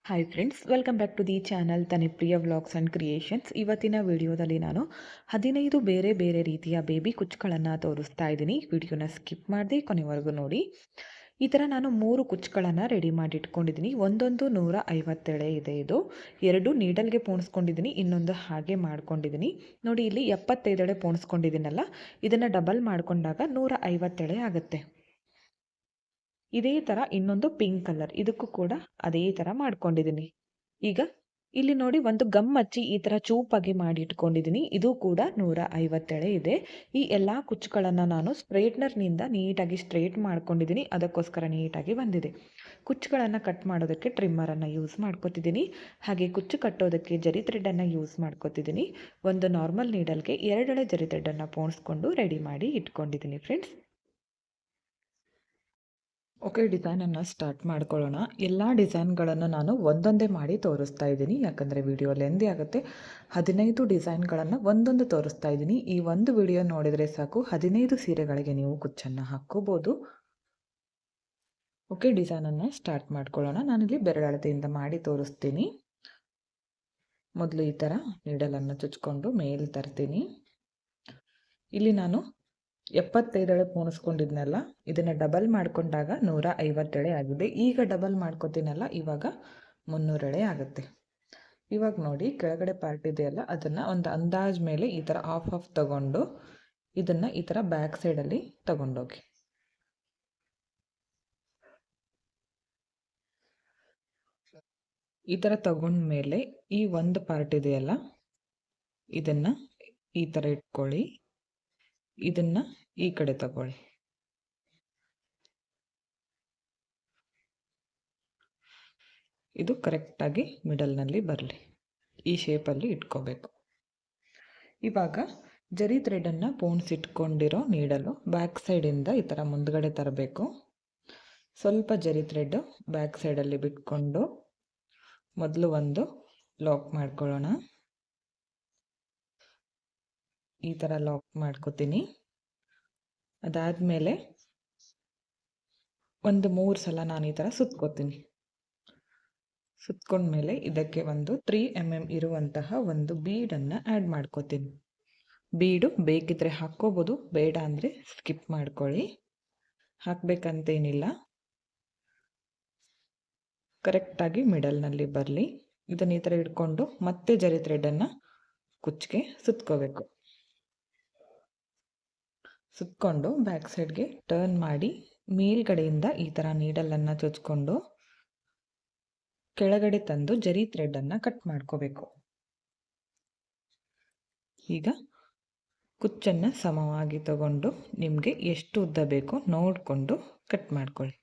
Hi friends, welcome back to the channel Tanipriya vlogs and creations. ಇವತ್ತಿನ ವಿಡಿಯೋದಲ್ಲಿ ನಾನು 15 ಬೇರೆ ಬೇರೆ ರೀತಿಯ ಬೇಬಿ ಕುಚ್ಚುಗಳನ್ನು ತೋರಿಸ್ತಾ ಇದ್ದೀನಿ. ವಿಡಿಯೋನ ಸ್ಕಿಪ್ ಮಾಡದೆ ಕೊನೆವರೆಗೂ ನೋಡಿ. ಈ ಥರ ನಾನು 3 ಕುಚ್ಚುಗಳನ್ನು ರೆಡಿ ಮಾಡಿ ಇಟ್ಕೊಂಡಿದ್ದೀನಿ. ಒಂದೊಂದು 150 ಎಳೆ ಇದೆ. ಇದು 2 ನೀಡಲ್ಗೆ ಪೋಣಿಸ್ಕೊಂಡಿದ್ದೀನಿ, ಇನ್ನೊಂದು ಹಾಗೆ ಮಾಡ್ಕೊಂಡಿದ್ದೀನಿ. ನೋಡಿ, ಇಲ್ಲಿ 75 ಎಳೆ ಪೋಣಿಸ್ಕೊಂಡಿದ್ದೀನಲ್ಲ, ಇದನ್ನು ಡಬಲ್ ಮಾಡಿಕೊಂಡಾಗ 150 ಎಳೆ ಆಗುತ್ತೆ. ಇದೇ ಥರ ಇನ್ನೊಂದು ಪಿಂಕ್ ಕಲರ್, ಇದಕ್ಕೂ ಕೂಡ ಅದೇ ಥರ ಮಾಡ್ಕೊಂಡಿದ್ದೀನಿ. ಈಗ ಇಲ್ಲಿ ನೋಡಿ, ಒಂದು ಗಮ್ ಹಚ್ಚಿ ಈ ಥರ ಚೂಪಾಗಿ ಮಾಡಿ ಇಟ್ಕೊಂಡಿದ್ದೀನಿ. ಇದು ಕೂಡ 150 ಎಳೆ ಇದೆ. ಈ ಎಲ್ಲ ಕುಚ್ಚುಗಳನ್ನು ನಾನು ಸ್ಟ್ರೈಟ್ನರ್ನಿಂದ ನೀಟಾಗಿ ಸ್ಟ್ರೈಟ್ ಮಾಡ್ಕೊಂಡಿದ್ದೀನಿ. ಅದಕ್ಕೋಸ್ಕರ ನೀಟಾಗಿ ಬಂದಿದೆ. ಕುಚ್ಚುಗಳನ್ನು ಕಟ್ ಮಾಡೋದಕ್ಕೆ ಟ್ರಿಮ್ಮರನ್ನು ಯೂಸ್ ಮಾಡ್ಕೊತಿದ್ದೀನಿ. ಹಾಗೆ ಕುಚ್ಚು ಕಟ್ಟೋದಕ್ಕೆ ಜರಿ ಥ್ರೆಡನ್ನು ಯೂಸ್ ಮಾಡ್ಕೊತಿದ್ದೀನಿ. ಒಂದು ನಾರ್ಮಲ್ ನೀಡಲ್ಗೆ 2 ಎಳೆ ಜರಿ ಥ್ರೆಡನ್ನು ಪೋಣಿಸ್ಕೊಂಡು ರೆಡಿ ಮಾಡಿ ಇಟ್ಕೊಂಡಿದ್ದೀನಿ ಫ್ರೆಂಡ್ಸ್. ಓಕೆ, ಡಿಸೈನನ್ನು ಸ್ಟಾರ್ಟ್ ಮಾಡ್ಕೊಳ್ಳೋಣ. ಎಲ್ಲ ಡಿಸೈನ್ಗಳನ್ನು ನಾನು ಒಂದೊಂದೇ ಮಾಡಿ ತೋರಿಸ್ತಾ ಇದ್ದೀನಿ, ಯಾಕಂದರೆ ವಿಡಿಯೋ ಲೆಂದಿ ಆಗುತ್ತೆ. 15 ಡಿಸೈನ್ಗಳನ್ನು ಒಂದೊಂದು ತೋರಿಸ್ತಾ ಇದ್ದೀನಿ. ಈ ಒಂದು ವಿಡಿಯೋ ನೋಡಿದರೆ ಸಾಕು, 15 ಸೀರೆಗಳಿಗೆ ನೀವು ಕುಚ್ಚನ್ನು ಹಾಕ್ಕೋಬೋದು. ಓಕೆ, ಡಿಸೈನನ್ನು ಸ್ಟಾರ್ಟ್ ಮಾಡ್ಕೊಳ್ಳೋಣ. ನಾನಿಲ್ಲಿ ಬೆರಳಳತೆಯಿಂದ ಮಾಡಿ ತೋರಿಸ್ತೀನಿ. ಮೊದಲು ಈ ಥರ ನೀಡಲನ್ನು ಚುಚ್ಕೊಂಡು ಮೇಲೆ ತರ್ತೀನಿ. ಇಲ್ಲಿ ನಾನು 75 ಎಳೆ ಪೋಣಿಸ್ಕೊಂಡಿದ್ನಲ್ಲ, ಇದನ್ನು ಡಬಲ್ ಮಾಡಿಕೊಂಡಾಗ 150 ಎಳೆ ಆಗಿದೆ. ಈಗ ಡಬಲ್ ಮಾಡ್ಕೊತೀನಲ್ಲ, ಇವಾಗ 300 ಎಳೆ ಆಗುತ್ತೆ. ಇವಾಗ ನೋಡಿ, ಕೆಳಗಡೆ ಪಾರ್ಟ್ ಇದೆಯಲ್ಲ, ಅದನ್ನು ಒಂದು ಅಂದಾಜು ಮೇಲೆ ಈ ಥರ ಆಫ್ ತಗೊಂಡು ಇದನ್ನು ಈ ಥರ ಬ್ಯಾಕ್ ಸೈಡಲ್ಲಿ ತಗೊಂಡೋಗಿ. ಈ ಥರ ತಗೊಂಡ್ಮೇಲೆ ಈ ಒಂದು ಪಾರ್ಟ್ ಇದೆಯಲ್ಲ, ಇದನ್ನು ಈ ಥರ ಇಟ್ಕೊಳ್ಳಿ. ಇದನ್ನು ಈ ಕಡೆ ತಗೊಳ್ಳಿ. ಇದು ಕರೆಕ್ಟಾಗಿ ಮಿಡಲ್ನಲ್ಲಿ ಬರಲಿ, ಈ ಶೇಪಲ್ಲಿ ಇಟ್ಕೋಬೇಕು. ಇವಾಗ ಜರಿ ಥ್ರೆಡನ್ನು ಪೋಣಿಸಿಟ್ಕೊಂಡಿರೋ ನೀಡಲು ಬ್ಯಾಕ್ ಸೈಡಿಂದ ಈ ಥರ ಮುಂದ್ಗಡೆ ತರಬೇಕು. ಸ್ವಲ್ಪ ಜರಿ ಥ್ರೆಡ್ ಬ್ಯಾಕ್ ಸೈಡಲ್ಲಿ ಬಿಟ್ಕೊಂಡು ಮೊದಲು ಒಂದು ಲಾಕ್ ಮಾಡ್ಕೊಳ್ಳೋಣ. ಈ ಥರ ಲಾಕ್ ಮಾಡ್ಕೋತೀನಿ. ಅದಾದಮೇಲೆ ಒಂದು 3 ಸಲ ನಾನು ಈ ಥರ ಸುತ್ಕೋತೀನಿ. ಸುತ್ಕೊಂಡ್ಮೇಲೆ ಇದಕ್ಕೆ ಒಂದು 3 mm ಇರುವಂತಹ ಒಂದು ಬೀಡನ್ನು ಆ್ಯಡ್ ಮಾಡ್ಕೋತೀನಿ. ಬೀಡು ಬೇಕಿದ್ರೆ ಹಾಕ್ಕೋಬೋದು, ಬೇಡ ಅಂದರೆ ಸ್ಕಿಪ್ ಮಾಡ್ಕೊಳ್ಳಿ. ಹಾಕಬೇಕಂತೇನಿಲ್ಲ. ಕರೆಕ್ಟಾಗಿ ಮಿಡಲ್ನಲ್ಲಿ ಬರಲಿ. ಇದನ್ನು ಈ ಥರ ಇಟ್ಕೊಂಡು ಮತ್ತೆ ಜರಿ ಥ್ರೆಡನ್ನು ಕುಚ್ಚಿಗೆ ಸುತ್ಕೋಬೇಕು. ಸುತ್ಕೊಂಡು ಬ್ಯಾಕ್ ಸೈಡ್ಗೆ ಟರ್ನ್ ಮಾಡಿ ಮೇಲ್ಗಡೆಯಿಂದ ಈ ಥರ ನೀಡಲನ್ನು ಚುಚ್ಕೊಂಡು ಕೆಳಗಡೆ ತಂದು ಜರಿ ಥ್ರೆಡನ್ನು ಕಟ್ ಮಾಡ್ಕೋಬೇಕು. ಈಗ ಕುಚ್ಚನ್ನು ಸಮವಾಗಿ ತಗೊಂಡು ನಿಮಗೆ ಎಷ್ಟು ಉದ್ದ ಬೇಕೋ ನೋಡಿಕೊಂಡು ಕಟ್ ಮಾಡ್ಕೊಳ್ಳಿ.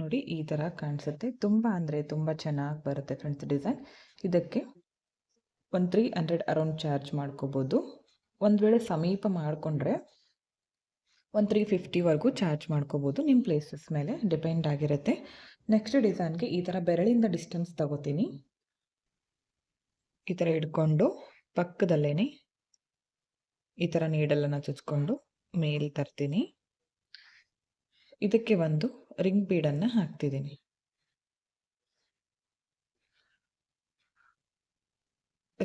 ನೋಡಿ, ಈ ಥರ ಕಾಣಿಸುತ್ತೆ. ತುಂಬ ಅಂದರೆ ತುಂಬ ಚೆನ್ನಾಗಿ ಬರುತ್ತೆ ಫ್ರೆಂಡ್ಸ್ ಡಿಸೈನ್. ಇದಕ್ಕೆ ಒಂದು 300 ಅರೌಂಡ್ ಚಾರ್ಜ್ ಮಾಡ್ಕೋಬೋದು. ಒಂದು ವೇಳೆ ಸಮೀಪ ಮಾಡಿಕೊಂಡ್ರೆ ಒಂದು 350ವರೆಗೂ ಚಾರ್ಜ್ ಮಾಡ್ಕೋಬೋದು. ನಿಮ್ಮ ಪ್ಲೇಸಸ್ ಮೇಲೆ ಡಿಪೆಂಡ್ ಆಗಿರುತ್ತೆ. ನೆಕ್ಸ್ಟ್ ಡಿಸೈನ್ಗೆ ಈ ಥರ ಬೆರಳಿಂದ ಡಿಸ್ಟೆನ್ಸ್ ತಗೋತೀನಿ. ಈ ಥರ ಇಟ್ಕೊಂಡು ಪಕ್ಕದಲ್ಲೇ ಈ ಥರ ನೀಡಲನ್ನು ಚುಚ್ಕೊಂಡು ಮೇಲೆ ತರ್ತೀನಿ. ಇದಕ್ಕೆ ಒಂದು ರಿಂಗ್ ಬೀಡನ್ನು ಹಾಕ್ತಿದ್ದೀನಿ.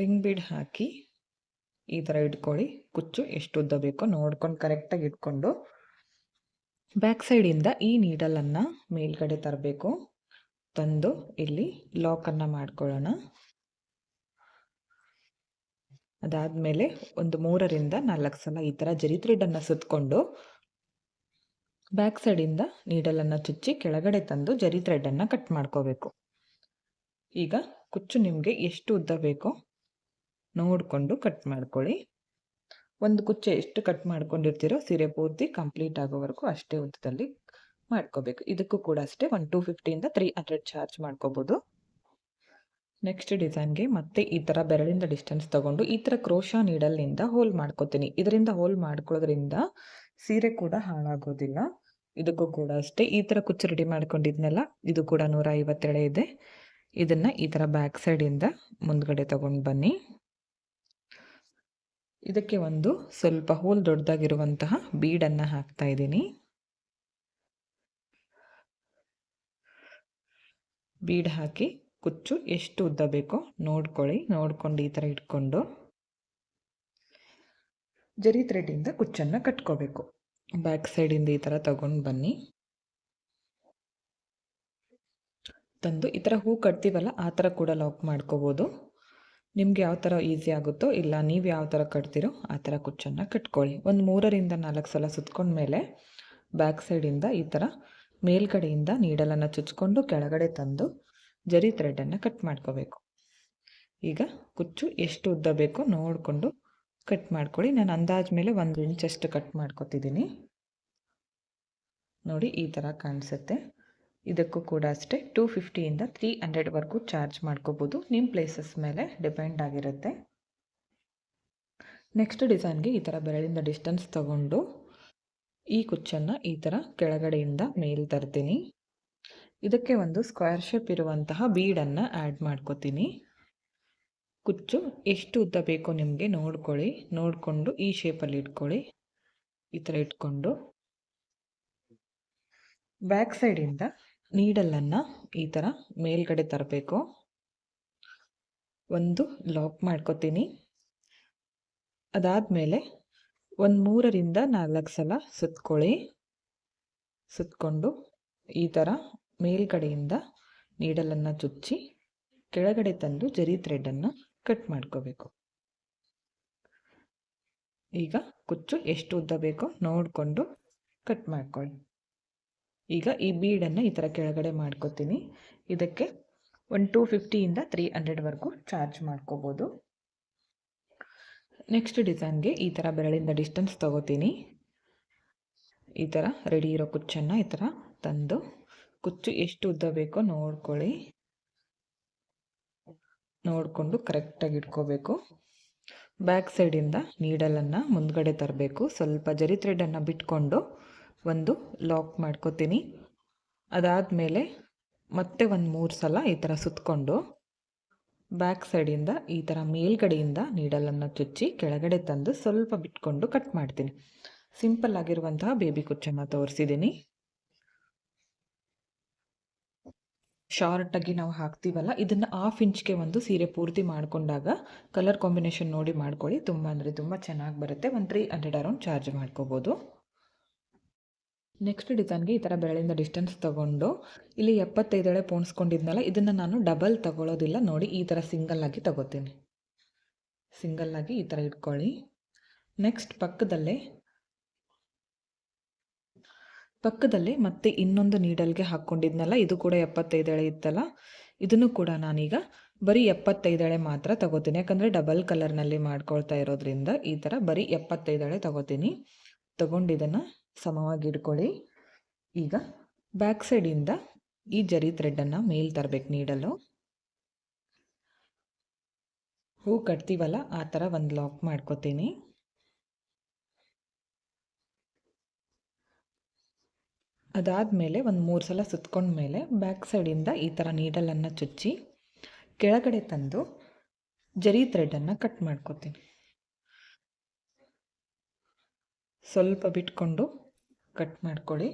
ರಿಂಗ್ ಬೀಡ್ ಹಾಕಿ ಈ ಥರ ಇಟ್ಕೊಳ್ಳಿ. ಕುಚ್ಚು ಎಷ್ಟು ಉದ್ದ ಬೇಕೋ ನೋಡ್ಕೊಂಡು ಕರೆಕ್ಟಾಗಿ ಇಟ್ಕೊಂಡು ಬ್ಯಾಕ್ ಸೈಡಿಂದ ಈ ನೀಡಲನ್ನು ಮೇಲ್ಗಡೆ ತರಬೇಕು. ತಂದು ಇಲ್ಲಿ ಲಾಕನ್ನು ಮಾಡ್ಕೊಳ್ಳೋಣ. ಅದಾದಮೇಲೆ ಒಂದು 3ರಿಂದ 4 ಸಲ ಈ ಥರ ಜರಿ ಥ್ರೆಡನ್ನು ಸುತ್ತಕೊಂಡು ಬ್ಯಾಕ್ ಸೈಡಿಂದ ನೀಡಲನ್ನು ಚುಚ್ಚಿ ಕೆಳಗಡೆ ತಂದು ಜರಿ ಥ್ರೆಡನ್ನು ಕಟ್ ಮಾಡ್ಕೋಬೇಕು. ಈಗ ಕುಚ್ಚು ನಿಮಗೆ ಎಷ್ಟು ಉದ್ದ ಬೇಕೋ ನೋಡಿಕೊಂಡು ಕಟ್ ಮಾಡ್ಕೊಳ್ಳಿ. ಒಂದು ಕುಚ್ಚು ಎಷ್ಟು ಕಟ್ ಮಾಡ್ಕೊಂಡಿರ್ತೀರೋ ಸೀರೆ ಪೂರ್ತಿ ಕಂಪ್ಲೀಟ್ ಆಗೋವರೆಗೂ ಅಷ್ಟೇ ಉದ್ದದಲ್ಲಿ ಮಾಡ್ಕೋಬೇಕು. ಇದಕ್ಕೂ ಕೂಡ ಅಷ್ಟೇ ಒಂದು 250ಇಂದ 300 ಚಾರ್ಜ್ ಮಾಡ್ಕೋಬೋದು. ನೆಕ್ಸ್ಟ್ ಡಿಸೈನ್ಗೆ ಮತ್ತೆ ಈ ಥರ ಬೆರಳಿಂದ ಡಿಸ್ಟೆನ್ಸ್ ತಗೊಂಡು ಈ ಥರ ಕ್ರೋಶಾ ನೀಡಲ್ನಿಂದ ಹೋಲ್ ಮಾಡ್ಕೋತೀನಿ. ಇದರಿಂದ ಹೋಲ್ ಮಾಡ್ಕೊಳ್ಳೋದ್ರಿಂದ ಸೀರೆ ಕೂಡ ಹಾಳಾಗೋದಿಲ್ಲ. ಇದಕ್ಕೂ ಕೂಡ ಅಷ್ಟೇ ಈ ಥರ ಕುಚ್ಚು ರೆಡಿ ಮಾಡ್ಕೊಂಡಿದ್ನಲ್ಲ, ಇದು ಕೂಡ 150 ಎಳೆ ಇದೆ. ಇದನ್ನು ಈ ಥರ ಬ್ಯಾಕ್ ಸೈಡಿಂದ ಮುಂದ್ಗಡೆ ತಗೊಂಡು ಬನ್ನಿ. ಇದಕ್ಕೆ ಒಂದು ಸ್ವಲ್ಪ ಹೋಲ್ ದೊಡ್ಡದಾಗಿರುವಂತಹ ಬೀಡನ್ನು ಹಾಕ್ತಾ ಇದ್ದೀನಿ. ಬೀಡ್ ಹಾಕಿ ಕುಚ್ಚು ಎಷ್ಟು ಉದ್ದ ಬೇಕೋ ನೋಡ್ಕೊಳ್ಳಿ. ನೋಡ್ಕೊಂಡು ಈ ಥರ ಇಟ್ಕೊಂಡು ಜರಿ ಥ್ರೆಡ್ಡಿಂದ ಕುಚ್ಚನ್ನು ಕಟ್ಕೋಬೇಕು. ಬ್ಯಾಕ್ ಸೈಡಿಂದ ಈ ಥರ ತಗೊಂಡು ಬನ್ನಿ. ತಂದು ಈ ಥರ ಹೂ ಕಟ್ತೀವಲ್ಲ ಆ ಥರ ಕೂಡ ಲಾಕ್ ಮಾಡ್ಕೋಬೋದು. ನಿಮಗೆ ಯಾವ ಥರ ಈಸಿ ಆಗುತ್ತೋ, ಇಲ್ಲ ನೀವು ಯಾವ ಥರ ಕಟ್ತೀರೋ ಆ ಥರ ಕುಚ್ಚನ್ನು ಕಟ್ಕೊಳ್ಳಿ. ಒಂದು 3ರಿಂದ 4 ಸಲ ಸುತ್ಕೊಂಡ್ಮೇಲೆ ಬ್ಯಾಕ್ ಸೈಡಿಂದ ಈ ಥರ ಮೇಲ್ಗಡೆಯಿಂದ ನೀಡಲನ್ನು ಚುಚ್ಕೊಂಡು ಕೆಳಗಡೆ ತಂದು ಜರಿ ಥ್ರೆಡ್ಡನ್ನು ಕಟ್ ಮಾಡ್ಕೋಬೇಕು. ಈಗ ಕುಚ್ಚು ಎಷ್ಟು ಉದ್ದ ಬೇಕೋ ನೋಡಿಕೊಂಡು ಕಟ್ ಮಾಡ್ಕೊಳ್ಳಿ. ನಾನು ಅಂದಾಜು ಮೇಲೆ 1 ಇಂಚಷ್ಟು ಕಟ್ ಮಾಡ್ಕೊತಿದ್ದೀನಿ. ನೋಡಿ ಈ ಥರ ಕಾಣಿಸುತ್ತೆ. ಇದಕ್ಕೂ ಕೂಡ ಅಷ್ಟೇ 250ಯಿಂದ 300ವರೆಗೂ ಚಾರ್ಜ್ ಮಾಡ್ಕೋಬೋದು. ನಿಮ್ಮ ಪ್ಲೇಸಸ್ ಮೇಲೆ ಡಿಪೆಂಡ್ ಆಗಿರುತ್ತೆ. ನೆಕ್ಸ್ಟ್ ಡಿಸೈನ್ಗೆ ಈ ಥರ ಬೆರಳಿಂದ ಡಿಸ್ಟೆನ್ಸ್ ತಗೊಂಡು ಈ ಕುಚ್ಚನ್ನು ಈ ಥರ ಕೆಳಗಡೆಯಿಂದ ಮೇಲ್ ತರ್ತೀನಿ. ಇದಕ್ಕೆ ಒಂದು ಸ್ಕ್ವೇರ್ ಶೇಪ್ ಇರುವಂತಹ ಬೀಡನ್ನು ಆ್ಯಡ್ ಮಾಡ್ಕೋತೀನಿ. ಕುಚ್ಚು ಎಷ್ಟು ಉದ್ದ ಬೇಕೋ ನಿಮಗೆ ನೋಡ್ಕೊಳ್ಳಿ. ನೋಡಿಕೊಂಡು ಈ ಶೇಪಲ್ಲಿ ಇಟ್ಕೊಳ್ಳಿ. ಈ ಥರ ಇಟ್ಕೊಂಡು ಬ್ಯಾಕ್ ಸೈಡಿಂದ ನೀಡಲನ್ನು ಈ ಥರ ಮೇಲ್ಗಡೆ ತರಬೇಕು. ಒಂದು ಲಾಕ್ ಮಾಡ್ಕೋತೀನಿ. ಅದಾದಮೇಲೆ ಒಂದು 3ರಿಂದ 4 ಸಲ ಸುತ್ಕೊಳ್ಳಿ. ಸುತ್ಕೊಂಡು ಈ ಥರ ಮೇಲ್ಗಡೆಯಿಂದ ನೀಡಲನ್ನು ಚುಚ್ಚಿ ಕೆಳಗಡೆ ತಂದು ಜರಿ ಥ್ರೆಡ್ಡನ್ನು ಕಟ್ ಮಾಡ್ಕೋಬೇಕು. ಈಗ ಕುಚ್ಚು ಎಷ್ಟು ಉದ್ದ ಬೇಕೋ ನೋಡಿಕೊಂಡು ಕಟ್ ಮಾಡ್ಕೊಳ್ಳಿ. ಈಗ ಈ ಬೀಡನ್ನು ಈ ಥರ ಕೆಳಗಡೆ ಮಾಡ್ಕೋತೀನಿ. ಇದಕ್ಕೆ ಒಂದು 250ಯಿಂದ 300ವರೆಗೂ ಚಾರ್ಜ್ ಮಾಡ್ಕೋಬೋದು. ನೆಕ್ಸ್ಟ್ ಡಿಸೈನ್ಗೆ ಈ ಥರ ಬೆರಳಿಂದ ಡಿಸ್ಟೆನ್ಸ್ ತಗೋತೀನಿ. ಈ ಥರ ರೆಡಿ ಇರೋ ಕುಚ್ಚನ್ನು ಈ ಥರ ತಂದು ಕುಚ್ಚು ಎಷ್ಟು ಉದ್ದ ಬೇಕೋ ನೋಡ್ಕೊಳ್ಳಿ. ನೋಡಿಕೊಂಡು ಕರೆಕ್ಟಾಗಿ ಇಟ್ಕೋಬೇಕು. ಬ್ಯಾಕ್ ಸೈಡಿಂದ ನೀಡಲನ್ನು ಮುಂದ್ಗಡೆ ತರಬೇಕು. ಸ್ವಲ್ಪ ಜರಿ ಥ್ರೆಡನ್ನು ಬಿಟ್ಕೊಂಡು ಒಂದು ಲಾಕ್ ಮಾಡ್ಕೋತೀನಿ. ಅದಾದಮೇಲೆ ಮತ್ತೆ ಒಂದು 3 ಸಲ ಈ ಥರ ಸುತ್ತಕೊಂಡು ಬ್ಯಾಕ್ ಸೈಡಿಂದ ಈ ಥರ ಮೇಲ್ಗಡೆಯಿಂದ ನೀಡಲನ್ನು ಚುಚ್ಚಿ ಕೆಳಗಡೆ ತಂದು ಸ್ವಲ್ಪ ಬಿಟ್ಕೊಂಡು ಕಟ್ ಮಾಡ್ತೀನಿ. ಸಿಂಪಲ್ ಆಗಿರುವಂತಹ ಬೇಬಿ ಕುಚ್ಚನ್ನು ತೋರಿಸಿದ್ದೀನಿ. ಶಾರ್ಟಾಗಿ ನಾವು ಹಾಕ್ತೀವಲ್ಲ, ಇದನ್ನು 1/2 ಇಂಚ್ಗೆ ಒಂದು ಸೀರೆ ಪೂರ್ತಿ ಮಾಡಿಕೊಂಡಾಗ ಕಲರ್ ಕಾಂಬಿನೇಷನ್ ನೋಡಿ ಮಾಡ್ಕೊಳ್ಳಿ. ತುಂಬ ಅಂದರೆ ತುಂಬ ಚೆನ್ನಾಗಿ ಬರುತ್ತೆ. ಒಂದು 300 ಅರೌಂಡ್ ಚಾರ್ಜ್ ಮಾಡ್ಕೋಬೋದು. ನೆಕ್ಸ್ಟ್ ಡಿಸೈನ್ಗೆ ಈ ಥರ ಬೆರಳಿಂದ ಡಿಸ್ಟೆನ್ಸ್ ತೊಗೊಂಡು ಇಲ್ಲಿ 75 ಎಳೆ ಪೋಣಿಸ್ಕೊಂಡಿದ್ನಲ್ಲ, ಇದನ್ನು ನಾನು ಡಬಲ್ ತಗೊಳ್ಳೋದಿಲ್ಲ. ನೋಡಿ ಈ ಥರ ಸಿಂಗಲ್ಲಾಗಿ ತಗೋತೀನಿ. ಸಿಂಗಲ್ಲಾಗಿ ಈ ಥರ ಇಟ್ಕೊಳ್ಳಿ. ನೆಕ್ಸ್ಟ್ ಪಕ್ಕದಲ್ಲೇ ಮತ್ತೆ ಇನ್ನೊಂದು ನೀಡಲ್ಗೆ ಹಾಕ್ಕೊಂಡಿದ್ನಲ್ಲ, ಇದು ಕೂಡ 75 ಎಳೆ ಇತ್ತಲ್ಲ, ಇದನ್ನು ಕೂಡ ನಾನೀಗ ಬರೀ 75 ಎಳೆ ಮಾತ್ರ ತಗೋತೀನಿ. ಯಾಕಂದರೆ ಡಬಲ್ ಕಲರ್ನಲ್ಲಿ ಮಾಡ್ಕೊಳ್ತಾ ಇರೋದ್ರಿಂದ ಈ ಥರ ಬರೀ 75 ಎಳೆ ತಗೋತೀನಿ. ತಗೊಂಡು ಇದನ್ನು ಸಮವಾಗಿ ಇಟ್ಕೊಳ್ಳಿ. ಈಗ ಬ್ಯಾಕ್ ಸೈಡಿಂದ ಈ ಜರಿ ಥ್ರೆಡ್ಡನ್ನು ಮೇಲ್ ತರಬೇಕು. ನೀಡಲು ಹೂ ಕಟ್ತೀವಲ್ಲ ಆ ಥರ ಒಂದು ಲಾಕ್ ಮಾಡ್ಕೋತೀನಿ. ಅದಾದಮೇಲೆ ಒಂದು 3 ಸಲ ಸುತ್ಕೊಂಡ್ಮೇಲೆ ಬ್ಯಾಕ್ ಸೈಡಿಂದ ಈ ಥರ ನೀಡಲನ್ನು ಚುಚ್ಚಿ ಕೆಳಗಡೆ ತಂದು ಜರಿ ಥ್ರೆಡ್ಡನ್ನು ಕಟ್ ಮಾಡ್ಕೋತೀನಿ. ಸ್ವಲ್ಪ ಬಿಟ್ಕೊಂಡು ಕಟ್ ಮಾಡ್ಕೊಳ್ಳಿ.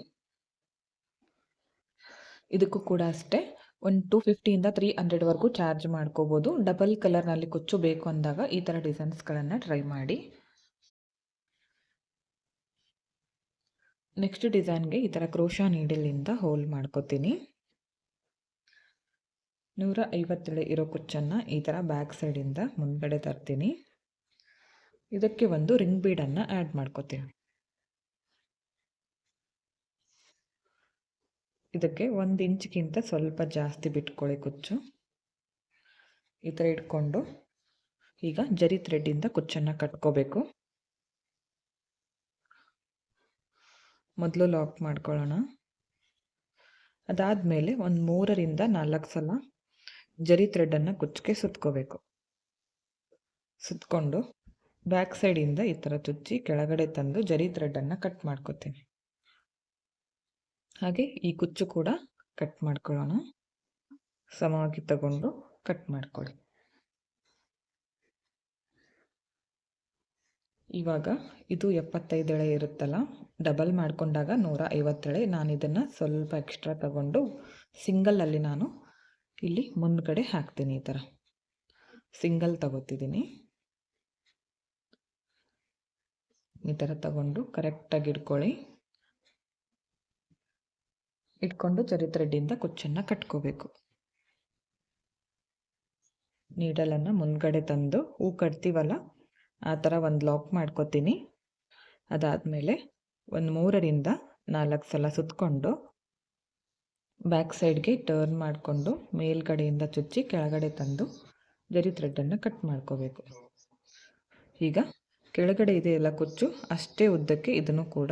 ಇದಕ್ಕೂ ಕೂಡ ಅಷ್ಟೇ ಒಂದು 250ಯಿಂದ 300ವರೆಗೂ ಚಾರ್ಜ್ ಮಾಡ್ಕೋಬೋದು. ಡಬಲ್ ಕಲರ್ನಲ್ಲಿ ಕುಚ್ಚು ಬೇಕು ಅಂದಾಗ ಈ ಥರ ಡಿಸೈನ್ಸ್ಗಳನ್ನು ಟ್ರೈ ಮಾಡಿ. ನೆಕ್ಸ್ಟ್ ಡಿಸೈನ್ಗೆ ಈ ಥರ ಕ್ರೋಶಾ ನೀಡಲಿಂದ ಹೋಲ್ ಮಾಡ್ಕೋತೀನಿ. 150 ಎಳೆ ಇರೋ ಕುಚ್ಚನ್ನು ಈ ಥರ ಬ್ಯಾಕ್ ಸೈಡಿಂದ ಮುಂದ್ಗಡೆ ತರ್ತೀನಿ. ಇದಕ್ಕೆ ಒಂದು ರಿಂಗ್ ಬೀಡನ್ನು ಆ್ಯಡ್ ಮಾಡ್ಕೋತೀನಿ. ಇದಕ್ಕೆ 1 ಇಂಚ್ಗಿಂತ ಸ್ವಲ್ಪ ಜಾಸ್ತಿ ಬಿಟ್ಕೊಳ್ಳಿ ಕುಚ್ಚು. ಈ ಥರ ಇಟ್ಕೊಂಡು ಈಗ ಜರಿ ಥ್ರೆಡ್ಡಿಂದ ಕುಚ್ಚನ್ನು ಕಟ್ಕೋಬೇಕು. ಮೊದಲು ಲಾಕ್ ಮಾಡ್ಕೊಳ್ಳೋಣ. ಅದಾದಮೇಲೆ ಒಂದು 3ರಿಂದ 4 ಸಲ ಜರಿ ಥ್ರೆಡ್ಡನ್ನು ಕುಚ್ಚಿಗೆ ಸುತ್ಕೋಬೇಕು. ಸುತ್ಕೊಂಡು ಬ್ಯಾಕ್ ಸೈಡಿಂದ ಈ ಥರ ಚುಚ್ಚಿ ಕೆಳಗಡೆ ತಂದು ಜರಿ ಥ್ರೆಡ್ಡನ್ನು ಕಟ್ ಮಾಡ್ಕೋತೀನಿ. ಹಾಗೆ ಈ ಕುಚ್ಚು ಕೂಡ ಕಟ್ ಮಾಡ್ಕೊಳ್ಳೋಣ. ಸಮವಾಗಿ ತಗೊಂಡು ಕಟ್ ಮಾಡ್ಕೊಳ್ಳಿ. ಇವಾಗ ಇದು 75 ಎಳೆ ಇರುತ್ತಲ್ಲ, ಡಬಲ್ ಮಾಡಿಕೊಂಡಾಗ 150 ಎಳೆ. ನಾನು ಇದನ್ನು ಸ್ವಲ್ಪ ಎಕ್ಸ್ಟ್ರಾ ತಗೊಂಡು ಸಿಂಗಲಲ್ಲಿ ನಾನು ಇಲ್ಲಿ ಮುಂದ್ಗಡೆ ಹಾಕ್ತೀನಿ. ಈ ಥರ ಸಿಂಗಲ್ ತಗೋತಿದ್ದೀನಿ. ಈ ಥರ ತಗೊಂಡು ಕರೆಕ್ಟಾಗಿ ಇಟ್ಕೊಂಡು ಜರಿ ಥ್ರೆಡ್ಡಿಂದ ಕುಚ್ಚನ್ನು ಕಟ್ಕೋಬೇಕು. ನೀಡಲನ್ನು ಮುಂದ್ಗಡೆ ತಂದು ಹೂ ಕಟ್ತೀವಲ್ಲ ಆ ಥರ ಒಂದು ಲಾಕ್ ಮಾಡ್ಕೋತೀನಿ. ಅದಾದಮೇಲೆ ಒಂದು 3ರಿಂದ 4 ಸಲ ಸುತ್ತಕೊಂಡು ಬ್ಯಾಕ್ ಸೈಡ್ಗೆ ಟರ್ನ್ ಮಾಡಿಕೊಂಡು ಮೇಲ್ಗಡೆಯಿಂದ ಚುಚ್ಚಿ ಕೆಳಗಡೆ ತಂದು ಜರಿ ಥ್ರೆಡ್ಡನ್ನು ಕಟ್ ಮಾಡ್ಕೋಬೇಕು. ಈಗ ಕೆಳಗಡೆ ಇದೆಯಲ್ಲ ಕುಚ್ಚು, ಅಷ್ಟೇ ಉದ್ದಕ್ಕೆ ಇದನ್ನು ಕೂಡ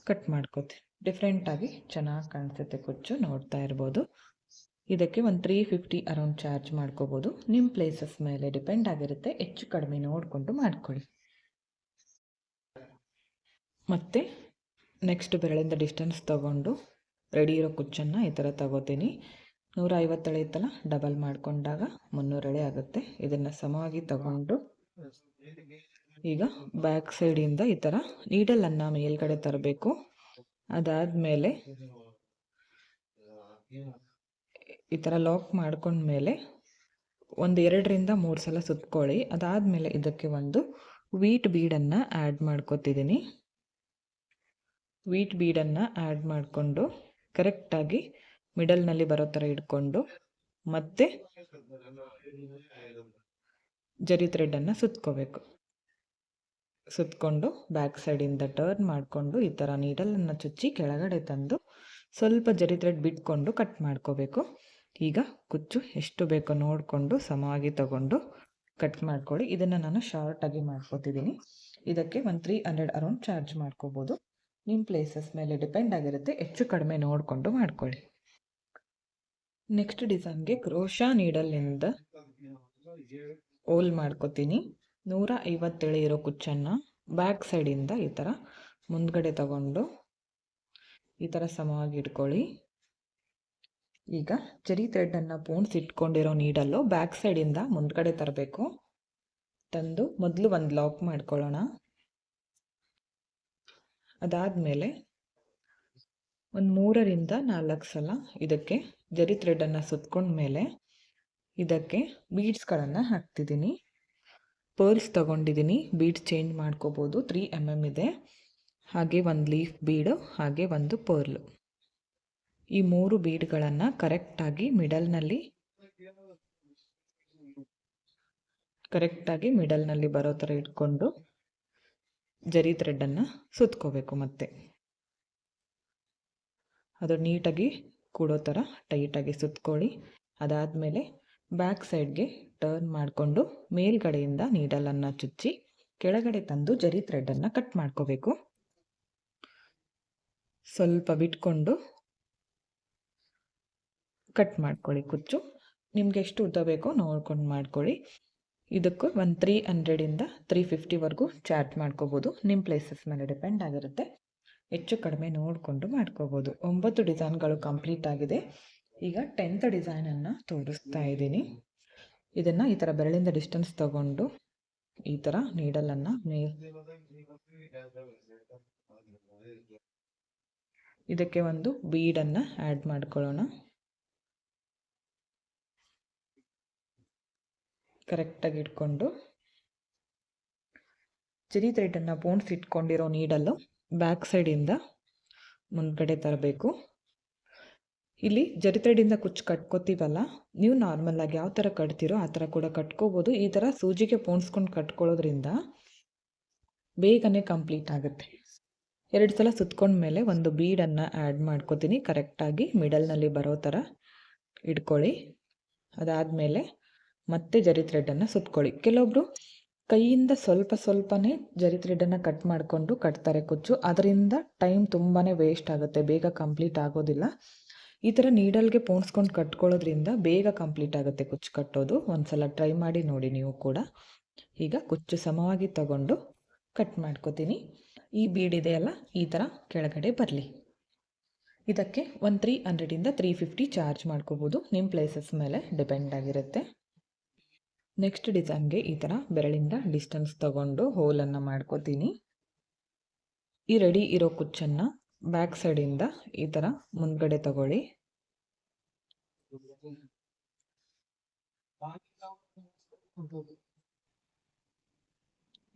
ಕಟ್ ಮಾಡ್ಕೋತೀನಿ. ಡಿಫ್ರೆಂಟಾಗಿ ಚೆನ್ನಾಗಿ ಕಾಣಿಸುತ್ತೆ ಕುಚ್ಚು, ನೋಡ್ತಾ ಇರ್ಬೋದು. ಇದಕ್ಕೆ ಒಂದು 350 ಅರೌಂಡ್ ಚಾರ್ಜ್ ಮಾಡ್ಕೋಬೋದು. ನಿಮ್ಮ ಪ್ಲೇಸಸ್ ಮೇಲೆ ಡಿಪೆಂಡ್ ಆಗಿರುತ್ತೆ, ಹೆಚ್ಚು ಕಡಿಮೆ ನೋಡಿಕೊಂಡು ಮಾಡ್ಕೊಳ್ಳಿ. ಮತ್ತು ನೆಕ್ಸ್ಟ್ ಬೆರಳಿಂದ ಡಿಸ್ಟೆನ್ಸ್ ತೊಗೊಂಡು ರೆಡಿ ಇರೋ ಕುಚ್ಚನ್ನು ಈ ಥರ ತಗೋತೀನಿ. 150 ಎಳೆ ಇತ್ತಲ್ಲ, ಡಬಲ್ ಮಾಡಿಕೊಂಡಾಗ 300 ಎಳೆ ಆಗುತ್ತೆ. ಇದನ್ನು ಸಮವಾಗಿ ತಗೊಂಡು ಈಗ ಬ್ಯಾಕ್ ಸೈಡಿಂದ ಈ ಥರ ನೀಡಲನ್ನು ಮೇಲ್ಗಡೆ ತರಬೇಕು. ಅದಾದಮೇಲೆ ಈ ಥರ ಲಾಕ್ ಮಾಡ್ಕೊಂಡ್ಮೇಲೆ ಒಂದು 2ರಿಂದ 3 ಸಲ ಸುತ್ಕೊಳ್ಳಿ. ಅದಾದಮೇಲೆ ಇದಕ್ಕೆ ಒಂದು ವೀಟ್ ಬೀಡನ್ನು ಆ್ಯಡ್ ಮಾಡ್ಕೊತಿದ್ದೀನಿ. ವೀಟ್ ಬೀಡನ್ನು ಆ್ಯಡ್ ಮಾಡಿಕೊಂಡು ಕರೆಕ್ಟಾಗಿ ಮಿಡಲ್ನಲ್ಲಿ ಬರೋ ಥರ ಇಟ್ಕೊಂಡು ಮತ್ತೆ ಜರಿ ಥ್ರೆಡ್ಡನ್ನು ಸುತ್ಕೋಬೇಕು. ಸುತ್ತಕೊಂಡು ಬ್ಯಾಕ್ ಸೈಡಿಂದ ಟರ್ನ್ ಮಾಡಿಕೊಂಡು ಈ ಥರ ನೀಡಲನ್ನು ಚುಚ್ಚಿ ಕೆಳಗಡೆ ತಂದು ಸ್ವಲ್ಪ ಜರಿ ಥ್ರೆಡ್ ಬಿಟ್ಕೊಂಡು ಕಟ್ ಮಾಡ್ಕೋಬೇಕು. ಈಗ ಕುಚ್ಚು ಎಷ್ಟು ಬೇಕೋ ನೋಡಿಕೊಂಡು ಸಮವಾಗಿ ತಗೊಂಡು ಕಟ್ ಮಾಡ್ಕೊಳ್ಳಿ. ಇದನ್ನು ನಾನು ಶಾರ್ಟಾಗಿ ಮಾಡ್ಕೋತಿದ್ದೀನಿ. ಇದಕ್ಕೆ ಒಂದು 300 ಅರೌಂಡ್ ಚಾರ್ಜ್ ಮಾಡ್ಕೋಬೋದು. ನಿಮ್ಮ ಪ್ಲೇಸಸ್ ಮೇಲೆ ಡಿಪೆಂಡ್ ಆಗಿರುತ್ತೆ, ಹೆಚ್ಚು ಕಡಿಮೆ ನೋಡಿಕೊಂಡು ಮಾಡ್ಕೊಳ್ಳಿ. ನೆಕ್ಸ್ಟ್ ಡಿಸೈನ್ಗೆ ಕ್ರೋಶಾ ನೀಡಲ್ನಿಂದ ಓಲ್ ಮಾಡ್ಕೋತೀನಿ. 150 ಎಳೆ ಇರೋ ಕುಚ್ಚನ್ನು ಬ್ಯಾಕ್ ಸೈಡಿಂದ ಈ ಥರ ಮುಂದ್ಗಡೆ ತಗೊಂಡು ಈ ಥರ ಸಮವಾಗಿ ಇಟ್ಕೊಳ್ಳಿ. ಈಗ ಜರಿ ಥ್ರೆಡ್ಡನ್ನು ಪೋಣಿಸಿಟ್ಕೊಂಡಿರೋ ನೀಡಲ್ಲು ಬ್ಯಾಕ್ ಸೈಡಿಂದ ಮುಂದ್ಗಡೆ ತರಬೇಕು. ತಂದು ಮೊದಲು ಒಂದು ಲಾಕ್ ಮಾಡ್ಕೊಳ್ಳೋಣ. ಅದಾದಮೇಲೆ ಒಂದು 3ರಿಂದ 4 ಸಲ ಇದಕ್ಕೆ ಜರಿ ಥ್ರೆಡ್ಡನ್ನು ಸುತ್ಕೊಂಡ್ಮೇಲೆ ಇದಕ್ಕೆ ಬೀಡ್ಸ್ಗಳನ್ನು ಹಾಕ್ತಿದ್ದೀನಿ. ಪರ್ಲ್ಸ್ ತೊಗೊಂಡಿದ್ದೀನಿ, ಬೀಡ್ಸ್ ಚೇಂಜ್ ಮಾಡ್ಕೋಬೋದು. 3 mm ಇದೆ. ಹಾಗೆ ಒಂದು ಲೀಫ್ ಬೀಡು, ಹಾಗೆ ಒಂದು ಪರ್ಲು. ಈ 3 ಬೀಡ್ಗಳನ್ನು ಕರೆಕ್ಟಾಗಿ ಮಿಡಲ್ನಲ್ಲಿ ಬರೋ ಥರ ಇಟ್ಕೊಂಡು ಜರಿ ಥ್ರೆಡ್ಡನ್ನು ಸುತ್ಕೋಬೇಕು. ಮತ್ತೆ ಅದು ನೀಟಾಗಿ ಕೂಡೋ ಥರ ಟೈಟಾಗಿ ಸುತ್ಕೊಳ್ಳಿ. ಅದಾದಮೇಲೆ ಬ್ಯಾಕ್ ಸೈಡ್ಗೆ ಟರ್ನ್ ಮಾಡಿಕೊಂಡು ಮೇಲ್ಗಡೆಯಿಂದ ನೀಡಲನ್ನು ಚುಚ್ಚಿ ಕೆಳಗಡೆ ತಂದು ಜರಿ ಥ್ರೆಡ್ಡನ್ನು ಕಟ್ ಮಾಡ್ಕೋಬೇಕು. ಸ್ವಲ್ಪ ಬಿಟ್ಕೊಂಡು ಕಟ್ ಮಾಡ್ಕೊಳ್ಳಿ. ಕುಚ್ಚು ನಿಮಗೆ ಎಷ್ಟು ಉದ್ದ ಬೇಕೋ ನೋಡ್ಕೊಂಡು ಮಾಡ್ಕೊಳ್ಳಿ. ಇದಕ್ಕೂ ಒಂದು 300ರಿಂದ 350ವರೆಗೂ ಚಾರ್ಜ್ ಮಾಡ್ಕೋಬೋದು. ನಿಮ್ಮ ಪ್ಲೇಸಸ್ ಮೇಲೆ ಡಿಪೆಂಡ್ ಆಗಿರುತ್ತೆ, ಹೆಚ್ಚು ಕಡಿಮೆ ನೋಡಿಕೊಂಡು ಮಾಡ್ಕೋಬೋದು. 9 ಡಿಸೈನ್ಗಳು ಕಂಪ್ಲೀಟ್ ಆಗಿದೆ. ಈಗ 10th ಡಿಸೈನನ್ನು ತೋರಿಸ್ತಾ ಇದ್ದೀನಿ. ಇದನ್ನು ಈ ಥರ ಬೆರಳಿಂದ ಡಿಸ್ಟೆನ್ಸ್ ತಗೊಂಡು ಈ ಥರ ನೀಡಲನ್ನು ಇದಕ್ಕೆ ಒಂದು ಬೀಡನ್ನು ಆ್ಯಡ್ ಮಾಡ್ಕೊಳ್ಳೋಣ. ಕರೆಕ್ಟಾಗಿ ಇಟ್ಕೊಂಡು ಜರಿ ಥ್ರೆಡ್ಡನ್ನು ಪೋಣಿಸಿಟ್ಕೊಂಡಿರೋ ನೀಡಲ್ಲು ಬ್ಯಾಕ್ ಸೈಡಿಂದ ಮುಂದ್ಗಡೆ ತರಬೇಕು. ಇಲ್ಲಿ ಜರಿ ಥ್ರೆಡ್ಡಿಂದ ಕುಚ್ಚು ಕಟ್ಕೋತೀವಲ್ಲ, ನೀವು ನಾರ್ಮಲಾಗಿ ಯಾವ ಥರ ಕಟ್ತೀರೋ ಆ ಥರ ಕೂಡ ಕಟ್ಕೋಬೋದು. ಈ ಥರ ಸೂಜಿಗೆ ಪೋಣಿಸ್ಕೊಂಡು ಕಟ್ಕೊಳ್ಳೋದ್ರಿಂದ ಬೇಗನೆ ಕಂಪ್ಲೀಟ್ ಆಗುತ್ತೆ. 2 ಸಲ ಸುತ್ಕೊಂಡ್ಮೇಲೆ ಒಂದು ಬೀಡನ್ನು ಆ್ಯಡ್ ಮಾಡ್ಕೋತೀನಿ. ಕರೆಕ್ಟಾಗಿ ಮಿಡಲ್ನಲ್ಲಿ ಬರೋ ಥರ ಇಟ್ಕೊಳ್ಳಿ. ಅದಾದಮೇಲೆ ಮತ್ತೆ ಜರಿ ಥ್ರೆಡ್ಡನ್ನು ಸುತ್ಕೊಳ್ಳಿ. ಕೆಲವೊಬ್ಬರು ಕೈಯಿಂದ ಸ್ವಲ್ಪನೇ ಜರಿ ಥ್ರೆಡ್ಡನ್ನು ಕಟ್ ಮಾಡಿಕೊಂಡು ಕಟ್ತಾರೆ ಕುಚ್ಚು. ಅದರಿಂದ ಟೈಮ್ ತುಂಬಾ ವೇಸ್ಟ್ ಆಗುತ್ತೆ, ಬೇಗ ಕಂಪ್ಲೀಟ್ ಆಗೋದಿಲ್ಲ. ಈ ಥರ ನೀಡಲ್ಗೆ ಪೋಣಿಸ್ಕೊಂಡು ಕಟ್ಕೊಳ್ಳೋದ್ರಿಂದ ಬೇಗ ಕಂಪ್ಲೀಟ್ ಆಗುತ್ತೆ ಕುಚ್ಚು ಕಟ್ಟೋದು. ಒಂದು ಸಲ ಟ್ರೈ ಮಾಡಿ ನೋಡಿ ನೀವು ಕೂಡ. ಈಗ ಕುಚ್ಚು ಸಮವಾಗಿ ತಗೊಂಡು ಕಟ್ ಮಾಡ್ಕೋತೀನಿ. ಈ ಬೀಡ್ ಇದೆಯಲ್ಲ ಈ ಥರ ಕೆಳಗಡೆ ಬರಲಿ. ಇದಕ್ಕೆ ಒಂದು 300ರಿಂದ 350 ಚಾರ್ಜ್ ಮಾಡ್ಕೋಬೋದು. ನಿಮ್ಮ ಪ್ಲೇಸಸ್ ಮೇಲೆ ಡಿಪೆಂಡ್ ಆಗಿರುತ್ತೆ. ನೆಕ್ಸ್ಟ್ ಡಿಸೈನ್ಗೆ ಈ ಥರ ಬೆರಳಿಂದ ಡಿಸ್ಟೆನ್ಸ್ ತಗೊಂಡು ಹೋಲನ್ನು ಮಾಡ್ಕೋತೀನಿ. ಈ ರೆಡಿ ಇರೋ ಕುಚ್ಚನ್ನು ಬ್ಯಾಕ್ ಸೈಡಿಂದ ಈ ಥರ ಮುಂದ್ಗಡೆ ತಗೊಳ್ಳಿ.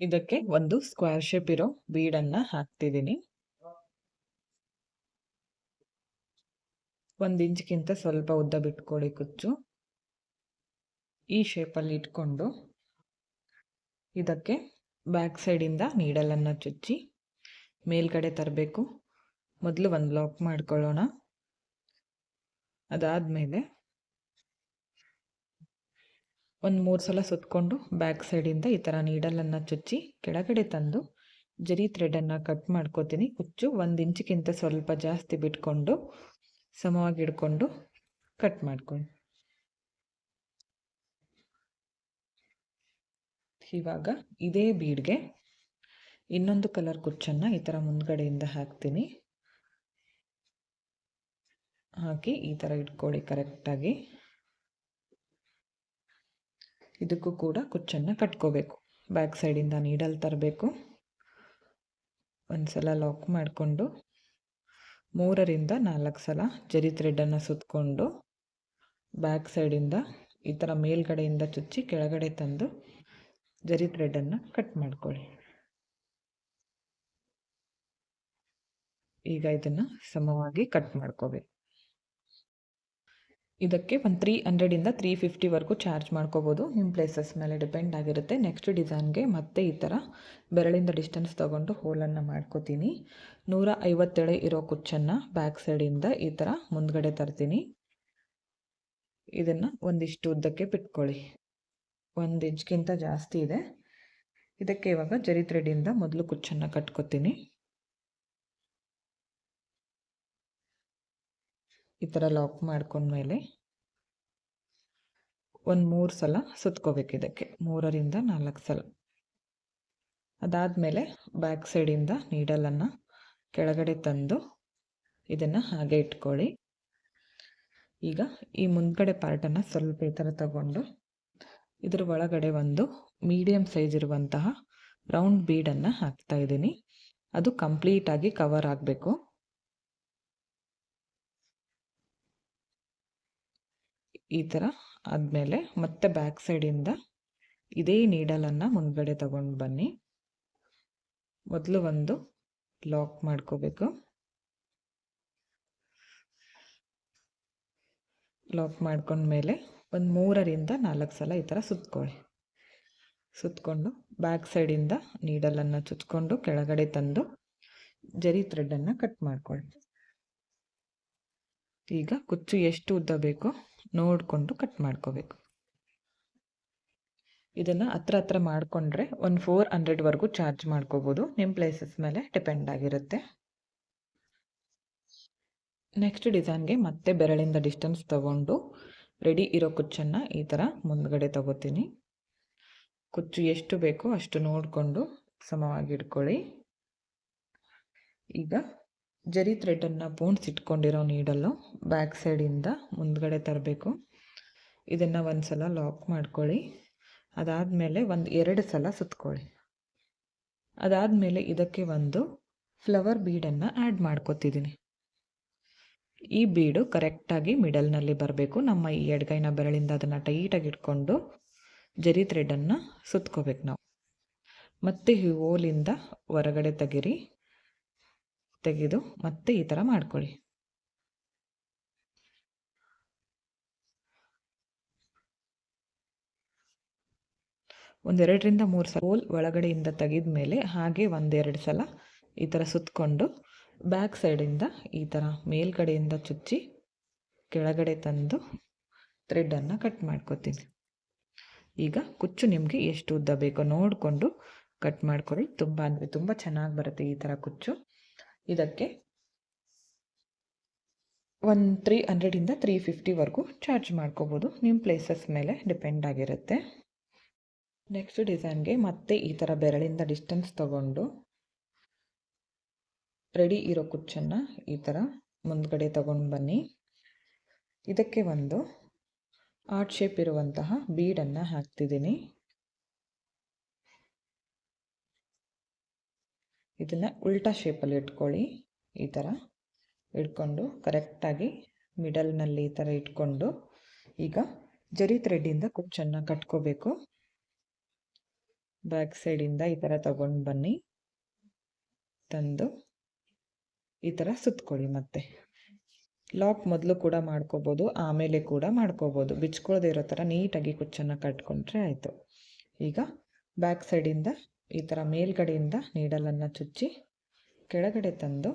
ಇದಕ್ಕೆ ಒಂದು ಸ್ಕ್ವೇರ್ ಶೇಪ್ ಇರೋ ಬೀಡನ್ನು ಹಾಕ್ತಿದ್ದೀನಿ. 1 ಇಂಚ್ಗಿಂತ ಸ್ವಲ್ಪ ಉದ್ದ ಬಿಟ್ಕೊಳ್ಳಿ ಕುಚ್ಚು. ಈ ಶೇಪಲ್ಲಿ ಇಟ್ಕೊಂಡು ಇದಕ್ಕೆ ಬ್ಯಾಕ್ ಸೈಡಿಂದ ನೀಡಲನ್ನು ಚುಚ್ಚಿ ಮೇಲ್ಗಡೆ ತರಬೇಕು. ಮೊದಲು ಒಂದು ಲಾಕ್ ಮಾಡ್ಕೊಳ್ಳೋಣ. ಅದಾದಮೇಲೆ ಒಂದು 3 ಸಲ ಸುತ್ತಕೊಂಡು ಬ್ಯಾಕ್ ಸೈಡಿಂದ ಈ ಥರ ನೀಡಲನ್ನು ಚುಚ್ಚಿ ಕೆಳಗಡೆ ತಂದು ಜರಿ ಥ್ರೆಡನ್ನು ಕಟ್ ಮಾಡ್ಕೋತೀನಿ. ಕುಚ್ಚು 1 ಇಂಚ್ಗಿಂತ ಸ್ವಲ್ಪ ಜಾಸ್ತಿ ಬಿಟ್ಕೊಂಡು ಸಮವಾಗಿ ಹಿಡ್ಕೊಂಡು ಕಟ್ ಮಾಡ್ಕೊಳ್ಳಿ. ಇವಾಗ ಇದೇ ಬೀಡ್ಗೆ ಇನ್ನೊಂದು ಕಲರ್ ಕುಚ್ಚನ್ನು ಈ ಥರ ಮುಂದ್ಗಡೆಯಿಂದ ಹಾಕ್ತೀನಿ. ಹಾಕಿ ಈ ಥರ ಇಟ್ಕೊಳ್ಳಿ ಕರೆಕ್ಟಾಗಿ. ಇದಕ್ಕೂ ಕೂಡ ಕುಚ್ಚನ್ನು ಕಟ್ಕೋಬೇಕು. ಬ್ಯಾಕ್ ಸೈಡಿಂದ ನೀಡಲ್ ತರಬೇಕು. ಒಂದು ಸಲ ಲಾಕ್ ಮಾಡಿಕೊಂಡು 3 ರಿಂದ 4 ಸಲ ಜರಿ ಥ್ರೆಡನ್ನು ಸುತ್ತಕೊಂಡು ಬ್ಯಾಕ್ ಸೈಡಿಂದ ಈ ಥರ ಮೇಲ್ಗಡೆಯಿಂದ ಚುಚ್ಚಿ ಕೆಳಗಡೆ ತಂದು ಜರಿ ಥ್ರೆಡನ್ನು ಕಟ್ ಮಾಡ್ಕೊಳ್ಳಿ. ಈಗ ಇದನ್ನು ಸಮವಾಗಿ ಕಟ್ ಮಾಡ್ಕೋಬೇಕು. ಇದಕ್ಕೆ ಒಂದು 300 ಇಂದ 350ವರೆಗೂ ಚಾರ್ಜ್ ಮಾಡ್ಕೋಬೋದು. ನಿಮ್ಮ ಪ್ಲೇಸಸ್ ಮೇಲೆ ಡಿಪೆಂಡ್ ಆಗಿರುತ್ತೆ. ನೆಕ್ಸ್ಟ್ ಡಿಸೈನ್ಗೆ ಮತ್ತೆ ಈ ಥರ ಬೆರಳಿಂದ ಡಿಸ್ಟೆನ್ಸ್ ತೊಗೊಂಡು ಹೋಲನ್ನು ಮಾಡ್ಕೋತೀನಿ. 150 ಇರೋ ಕುಚ್ಚನ್ನು ಬ್ಯಾಕ್ ಸೈಡಿಂದ ಈ ಥರ ಮುಂದ್ಗಡೆ ತರ್ತೀನಿ. ಇದನ್ನು ಒಂದಿಷ್ಟು ಉದ್ದಕ್ಕೆ ಬಿಟ್ಕೊಳ್ಳಿ. 1 ಇಂಚ್ಗಿಂತ ಜಾಸ್ತಿ ಇದೆ. ಇದಕ್ಕೆ ಇವಾಗ ಜರಿ ಥ್ರೆಡಿಂದ ಮೊದಲು ಕುಚ್ಚನ್ನು ಕಟ್ಕೋತೀನಿ. ಈ ಥರ ಲಾಕ್ ಮಾಡ್ಕೊಂಡ್ಮೇಲೆ ಒಂದು 3 ಸಲ ಸುತ್ಕೋಬೇಕು. ಇದಕ್ಕೆ 3 ರಿಂದ 4 ಸಲ. ಅದಾದಮೇಲೆ ಬ್ಯಾಕ್ ಸೈಡಿಂದ ನೀಡಲನ್ನು ಕೆಳಗಡೆ ತಂದು ಇದನ್ನು ಹಾಗೆ ಇಟ್ಕೊಳ್ಳಿ. ಈಗ ಈ ಮುಂದ್ಗಡೆ ಪಾರ್ಟನ್ನು ಸ್ವಲ್ಪ ಈ ಥರ ತಗೊಂಡು ಇದರ ಒಳಗಡೆ ಒಂದು ಮೀಡಿಯಮ್ ಸೈಜ್ ಇರುವಂತಹ ರೌಂಡ್ ಬೀಡನ್ನು ಹಾಕ್ತಾ ಇದ್ದೀನಿ. ಅದು ಕಂಪ್ಲೀಟಾಗಿ ಕವರ್ ಆಗಬೇಕು. ಈ ಥರ ಆದಮೇಲೆ ಮತ್ತೆ ಬ್ಯಾಕ್ ಸೈಡಿಂದ ಇದೇ ನೀಡಲನ್ನು ಮುಂದ್ಗಡೆ ತಗೊಂಡು ಬನ್ನಿ. ಮೊದಲು ಒಂದು ಲಾಕ್ ಮಾಡ್ಕೋಬೇಕು. ಲಾಕ್ ಮಾಡ್ಕೊಂಡ್ಮೇಲೆ ಒಂದು 3 ರಿಂದ 4 ಸಲ ಈ ಥರ ಸುತ್ಕೊಳ್ಳಿ. ಸುತ್ತಕೊಂಡು ಬ್ಯಾಕ್ ಸೈಡಿಂದ ನೀಡಲನ್ನು ಚುಚ್ಕೊಂಡು ಕೆಳಗಡೆ ತಂದು ಜರಿ ಥ್ರೆಡನ್ನು ಕಟ್ ಮಾಡ್ಕೊಳ್ಳಿ. ಈಗ ಕುಚ್ಚು ಎಷ್ಟು ಉದ್ದ ಬೇಕೋ ನೋಡಿಕೊಂಡು ಕಟ್ ಮಾಡ್ಕೋಬೇಕು. ಇದನ್ನು ಹತ್ರ ಮಾಡಿಕೊಂಡ್ರೆ ಒಂದು 400ವರೆಗೂ ಚಾರ್ಜ್ ಮಾಡ್ಕೋಬೋದು. ನಿಮ್ಮ ಪ್ಲೇಸಸ್ ಮೇಲೆ ಡಿಪೆಂಡ್ ಆಗಿರುತ್ತೆ. ನೆಕ್ಸ್ಟ್ ಡಿಸೈನ್ಗೆ ಮತ್ತೆ ಬೆರಳಿಂದ ಡಿಸ್ಟೆನ್ಸ್ ತಗೊಂಡು ರೆಡಿ ಇರೋ ಕುಚ್ಚನ್ನು ಈ ಥರ ಮುಂದ್ಗಡೆ ತಗೋತೀನಿ. ಕುಚ್ಚು ಎಷ್ಟು ಬೇಕೋ ಅಷ್ಟು ನೋಡಿಕೊಂಡು ಸಮವಾಗಿ ಇಟ್ಕೊಳ್ಳಿ. ಈಗ ಜರಿ ಥ್ರೆಡನ್ನು ಪೋಣಿಸಿಟ್ಕೊಂಡಿರೋ ನೀಡಲು ಬ್ಯಾಕ್ ಸೈಡಿಂದ ಮುಂದ್ಗಡೆ ತರಬೇಕು. ಇದನ್ನು ಒಂದು ಸಲ ಲಾಕ್ ಮಾಡ್ಕೊಳ್ಳಿ. ಅದಾದಮೇಲೆ ಒಂದು 2 ಸಲ ಸುತ್ಕೊಳ್ಳಿ. ಅದಾದಮೇಲೆ ಇದಕ್ಕೆ ಒಂದು ಫ್ಲವರ್ ಬೀಡನ್ನು ಆ್ಯಡ್ ಮಾಡ್ಕೊತಿದ್ದೀನಿ. ಈ ಬೀಡು ಕರೆಕ್ಟಾಗಿ ಮಿಡಲ್ನಲ್ಲಿ ಬರಬೇಕು. ನಮ್ಮ ಈ ಎಡಗೈನ ಬೆರಳಿಂದ ಅದನ್ನು ಟೈಟಾಗಿ ಇಟ್ಕೊಂಡು ಜರಿ ಥ್ರೆಡನ್ನು ಸುತ್ಕೋಬೇಕು ನಾವು. ಮತ್ತೆ ಈ ಹೋಲಿಂದ ಹೊರಗಡೆ ತೆಗೆದು ಮತ್ತೆ ಈ ಥರ ಮಾಡ್ಕೊಳ್ಳಿ. ಒಂದು 2 ರಿಂದ 3 ಸಲ ಹೋಲ್ ಒಳಗಡೆಯಿಂದ ತೆಗೆದ ಮೇಲೆ ಹಾಗೆ 1-2 ಸಲ ಈ ಥರ ಸುತ್ತಕೊಂಡು ಬ್ಯಾಕ್ ಸೈಡಿಂದ ಈ ಥರ ಮೇಲ್ಗಡೆಯಿಂದ ಚುಚ್ಚಿ ಕೆಳಗಡೆ ತಂದು ಥ್ರೆಡನ್ನು ಕಟ್ ಮಾಡ್ಕೊತೀನಿ. ಈಗ ಕುಚ್ಚು ನಿಮಗೆ ಎಷ್ಟು ಉದ್ದ ಬೇಕೋ ನೋಡಿಕೊಂಡು ಕಟ್ ಮಾಡ್ಕೊಳ್ಳಿ. ತುಂಬ ಅಂದರೆ ತುಂಬ ಚೆನ್ನಾಗಿ ಬರುತ್ತೆ ಈ ಥರ ಕುಚ್ಚು. ಇದಕ್ಕೆ ಒಂದು 300 ಇಂದ 350ವರೆಗೂ ಚಾರ್ಜ್ ಮಾಡ್ಕೋಬೋದು. ನಿಮ್ಮ ಪ್ಲೇಸಸ್ ಮೇಲೆ ಡಿಪೆಂಡ್ ಆಗಿರುತ್ತೆ. ನೆಕ್ಸ್ಟ್ ಡಿಸೈನ್ಗೆ ಮತ್ತೆ ಈ ಥರ ಬೆರಳಿಂದ ಡಿಸ್ಟೆನ್ಸ್ ತಗೊಂಡು ರೆಡಿ ಇರೋ ಕುಚ್ಚನ್ನು ಈ ಥರ ಮುಂದ್ಗಡೆ ತಗೊಂಡು ಬನ್ನಿ. ಇದಕ್ಕೆ ಒಂದು ಆರ್ಟ್ ಶೇಪ್ ಇರುವಂತಹ ಬೀಡನ್ನು ಹಾಕ್ತಿದ್ದೀನಿ. ಇದನ್ನು ಉಲ್ಟಾ ಶೇಪಲ್ಲಿ ಇಟ್ಕೊಳ್ಳಿ. ಈ ಥರ ಇಟ್ಕೊಂಡು ಕರೆಕ್ಟಾಗಿ ಮಿಡಲ್ನಲ್ಲಿ ಈ ಥರ ಇಟ್ಕೊಂಡು ಈಗ ಜರಿ ಥ್ರೆಡ್ಡಿಂದ ಕುಚ್ಚನ್ನು ಕಟ್ಕೋಬೇಕು. ಬ್ಯಾಕ್ ಸೈಡಿಂದ ಈ ಥರ ತಗೊಂಡು ಬನ್ನಿ, ತಂದು ಈ ಥರ ಸುತ್ಕೊಳ್ಳಿ. ಮತ್ತೆ ಲಾಕ್ ಮೊದಲು ಕೂಡ ಮಾಡ್ಕೋಬೋದು, ಆಮೇಲೆ ಕೂಡ ಮಾಡ್ಕೋಬೋದು. ಬಿಚ್ಕೊಳ್ಳದೆ ಇರೋ ಥರ ನೀಟಾಗಿ ಕುಚ್ಚನ್ನು ಕಟ್ಕೊಂಡ್ರೆ ಆಯಿತು. ಈಗ ಬ್ಯಾಕ್ ಸೈಡಿಂದ ಈ ಥರ ಮೇಲ್ಗಡೆಯಿಂದ ನೀಡಲನ್ನು ಚುಚ್ಚಿ ಕೆಳಗಡೆ ತಂದು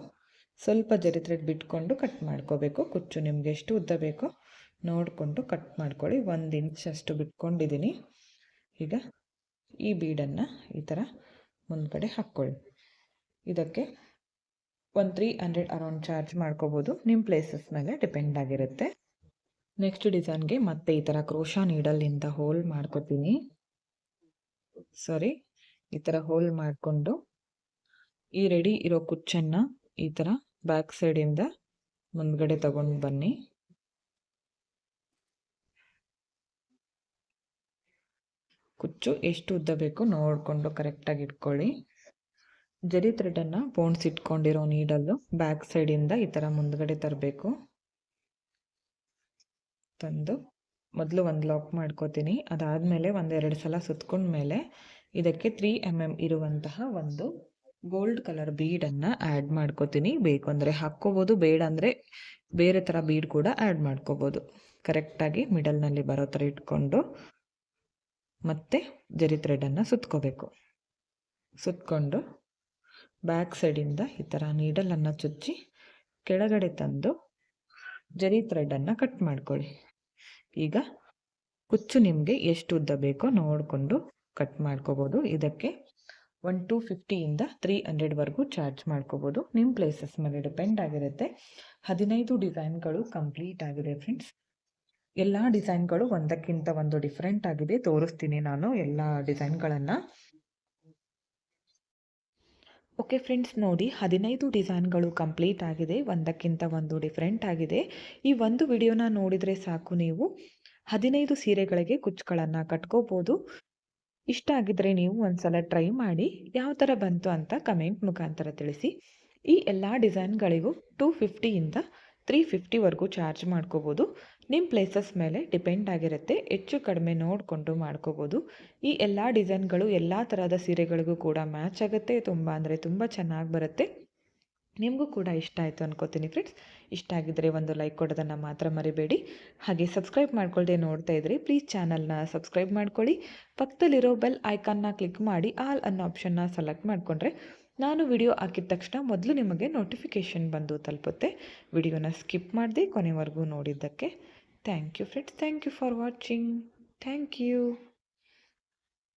ಸ್ವಲ್ಪ ಜರಿ ಥ್ರೆಡ್ ಬಿಟ್ಕೊಂಡು ಕಟ್ ಮಾಡ್ಕೋಬೇಕು. ಕುಚ್ಚು ನಿಮಗೆ ಎಷ್ಟು ಉದ್ದ ಬೇಕೋ ನೋಡಿಕೊಂಡು ಕಟ್ ಮಾಡ್ಕೊಳ್ಳಿ. 1 ಇಂಚ್ ಅಷ್ಟು ಬಿಟ್ಕೊಂಡಿದ್ದೀನಿ. ಈಗ ಈ ಬೀಡನ್ನು ಈ ಥರ ಮುಂದ್ಗಡೆ ಹಾಕ್ಕೊಳ್ಳಿ. ಇದಕ್ಕೆ 300 ಅರೌಂಡ್ ಚಾರ್ಜ್ ಮಾಡ್ಕೋಬೋದು, ನಿಮ್ಮ ಪ್ಲೇಸಸ್ ಮೇಲೆ ಡಿಪೆಂಡ್ ಆಗಿರುತ್ತೆ. ನೆಕ್ಸ್ಟ್ ಡಿಸೈನ್ಗೆ ಮತ್ತೆ ಈ ಥರ ಕ್ರೋಶಾ ನೀಡಲಿಂದ ಹೋಲ್ ಮಾಡ್ಕೋತೀನಿ. ಈ ಥರ ಹೋಲ್ ಮಾಡಿಕೊಂಡು ಈ ರೆಡಿ ಇರೋ ಕುಚ್ಚನ್ನು ಈ ಥರ ಬ್ಯಾಕ್ ಸೈಡಿಂದ ಮುಂದ್ಗಡೆ ತಗೊಂಡು ಬನ್ನಿ. ಕುಚ್ಚು ಎಷ್ಟು ಉದ್ದ ಬೇಕು ನೋಡಿಕೊಂಡು ಕರೆಕ್ಟಾಗಿ ಇಟ್ಕೊಳ್ಳಿ. ಜರಿ ಥ್ರೆಡನ್ನು ಪೋಣಿಸಿಟ್ಕೊಂಡಿರೋ ನೀಡಲ್ಲು ಬ್ಯಾಕ್ ಸೈಡಿಂದ ಈ ಥರ ಮುಂದ್ಗಡೆ ತರಬೇಕು. ತಂದು ಮೊದಲು ಒಂದು ಲಾಕ್ ಮಾಡ್ಕೋತೀನಿ. ಅದಾದಮೇಲೆ 1-2 ಸಲ ಸುತ್ಕೊಂಡ್ಮೇಲೆ ಇದಕ್ಕೆ 3 mm ಇರುವಂತಹ ಒಂದು ಗೋಲ್ಡ್ ಕಲರ್ ಬೀಡನ್ನು ಆ್ಯಡ್ ಮಾಡ್ಕೋತೀನಿ. ಬೇಕು ಅಂದರೆ ಹಾಕ್ಕೋಬೋದು, ಬೇಡ ಅಂದರೆ ಬೇರೆ ಥರ ಬೀಡ್ ಕೂಡ ಆ್ಯಡ್ ಮಾಡ್ಕೋಬೋದು. ಕರೆಕ್ಟಾಗಿ ಮಿಡಲ್ನಲ್ಲಿ ಬರೋ ಥರ ಇಟ್ಕೊಂಡು ಮತ್ತೆ ಜರಿ ಥ್ರೆಡನ್ನು ಸುತ್ಕೋಬೇಕು. ಸುತ್ಕೊಂಡು ಬ್ಯಾಕ್ ಸೈಡಿಂದ ಈ ಥರ ನೀಡಲನ್ನು ಚುಚ್ಚಿ ಕೆಳಗಡೆ ತಂದು ಜರಿ ಥ್ರೆಡನ್ನು ಕಟ್ ಮಾಡ್ಕೊಳ್ಳಿ. ಈಗ ಕುಚ್ಚು ನಿಮಗೆ ಎಷ್ಟು ಉದ್ದ ಬೇಕೋ ನೋಡಿಕೊಂಡು ಕಟ್ ಮಾಡ್ಕೋಬೋದು. ಇದಕ್ಕೆ 250 300ವರೆಗೂ ಚಾರ್ಜ್ ಮಾಡ್ಕೋಬೋದು, ನಿಮ್ಮ ಪ್ಲೇಸಸ್ ಮೇಲೆ ಡಿಪೆಂಡ್ ಆಗಿರುತ್ತೆ. 15 ಡಿಸೈನ್ಗಳು ಕಂಪ್ಲೀಟ್ ಆಗಿದೆ ಫ್ರೆಂಡ್ಸ್. ಎಲ್ಲ ಡಿಸೈನ್ಗಳು ಒಂದಕ್ಕಿಂತ ಒಂದು ಡಿಫ್ರೆಂಟ್ ಆಗಿದೆ. ತೋರಿಸ್ತೀನಿ ನಾನು ಎಲ್ಲ ಡಿಸೈನ್ಗಳನ್ನು. ಓಕೆ ಫ್ರೆಂಡ್ಸ್, ನೋಡಿ 15 ಡಿಸೈನ್ಗಳು ಕಂಪ್ಲೀಟ್ ಆಗಿದೆ, ಒಂದಕ್ಕಿಂತ ಒಂದು ಡಿಫ್ರೆಂಟ್ ಆಗಿದೆ. ಈ ಒಂದು ವಿಡಿಯೋನ ನೋಡಿದರೆ ಸಾಕು, ನೀವು 15 ಸೀರೆಗಳಿಗೆ ಕುಚ್ಚುಗಳನ್ನು ಕಟ್ಕೋಬೋದು. ಇಷ್ಟ ಆಗಿದ್ರೆ ನೀವು ಒಂದ್ಸಲ ಟ್ರೈ ಮಾಡಿ ಯಾವ ಥರ ಬಂತು ಅಂತ ಕಮೆಂಟ್ ಮುಖಾಂತರ ತಿಳಿಸಿ. ಈ ಎಲ್ಲ ಡಿಸೈನ್ಗಳಿಗೂ 250 350ವರೆಗೂ ಚಾರ್ಜ್ ಮಾಡ್ಕೋಬೋದು, ನಿಮ್ಮ ಪ್ಲೇಸಸ್ ಮೇಲೆ ಡಿಪೆಂಡ್ ಆಗಿರುತ್ತೆ. ಹೆಚ್ಚು ಕಡಿಮೆ ನೋಡಿಕೊಂಡು ಮಾಡ್ಕೋಬೋದು. ಈ ಎಲ್ಲ ಡಿಸೈನ್ಗಳು ಎಲ್ಲ ಥರದ ಸೀರೆಗಳಿಗೂ ಕೂಡ ಮ್ಯಾಚ್ ಆಗುತ್ತೆ. ತುಂಬ ಅಂದರೆ ತುಂಬ ಚೆನ್ನಾಗಿ ಬರುತ್ತೆ. ನಿಮಗೂ ಕೂಡ ಇಷ್ಟ ಆಯಿತು ಅನ್ಕೋತೀನಿ ಫ್ರೆಂಡ್ಸ್. ಇಷ್ಟ ಆಗಿದ್ದರೆ ಒಂದು ಲೈಕ್ ಕೊಡೋದನ್ನು ಮಾತ್ರ ಮರಿಬೇಡಿ. ಹಾಗೆ ಸಬ್ಸ್ಕ್ರೈಬ್ ಮಾಡ್ಕೊಳ್ಳದೆ ನೋಡ್ತಾ ಇದ್ದರೆ ಪ್ಲೀಸ್ ಚಾನಲ್ನ ಸಬ್ಸ್ಕ್ರೈಬ್ ಮಾಡ್ಕೊಳ್ಳಿ. ಪಕ್ಕದಲ್ಲಿರೋ ಬೆಲ್ ಐಕಾನ್ನ ಕ್ಲಿಕ್ ಮಾಡಿ ಆಲ್ ಅನ್ನೋ ಆಪ್ಷನ್ನ ಸೆಲೆಕ್ಟ್ ಮಾಡಿಕೊಂಡ್ರೆ ನಾನು ವಿಡಿಯೋ ಹಾಕಿದ ತಕ್ಷಣ ಮೊದಲು ನಿಮಗೆ ನೋಟಿಫಿಕೇಷನ್ ಬಂದು ತಲುಪುತ್ತೆ. ವಿಡಿಯೋನ ಸ್ಕಿಪ್ ಮಾಡದೆ ಕೊನೆವರೆಗೂ ನೋಡಿದ್ದಕ್ಕೆ thank you friends. Thank you for watching. Thank you.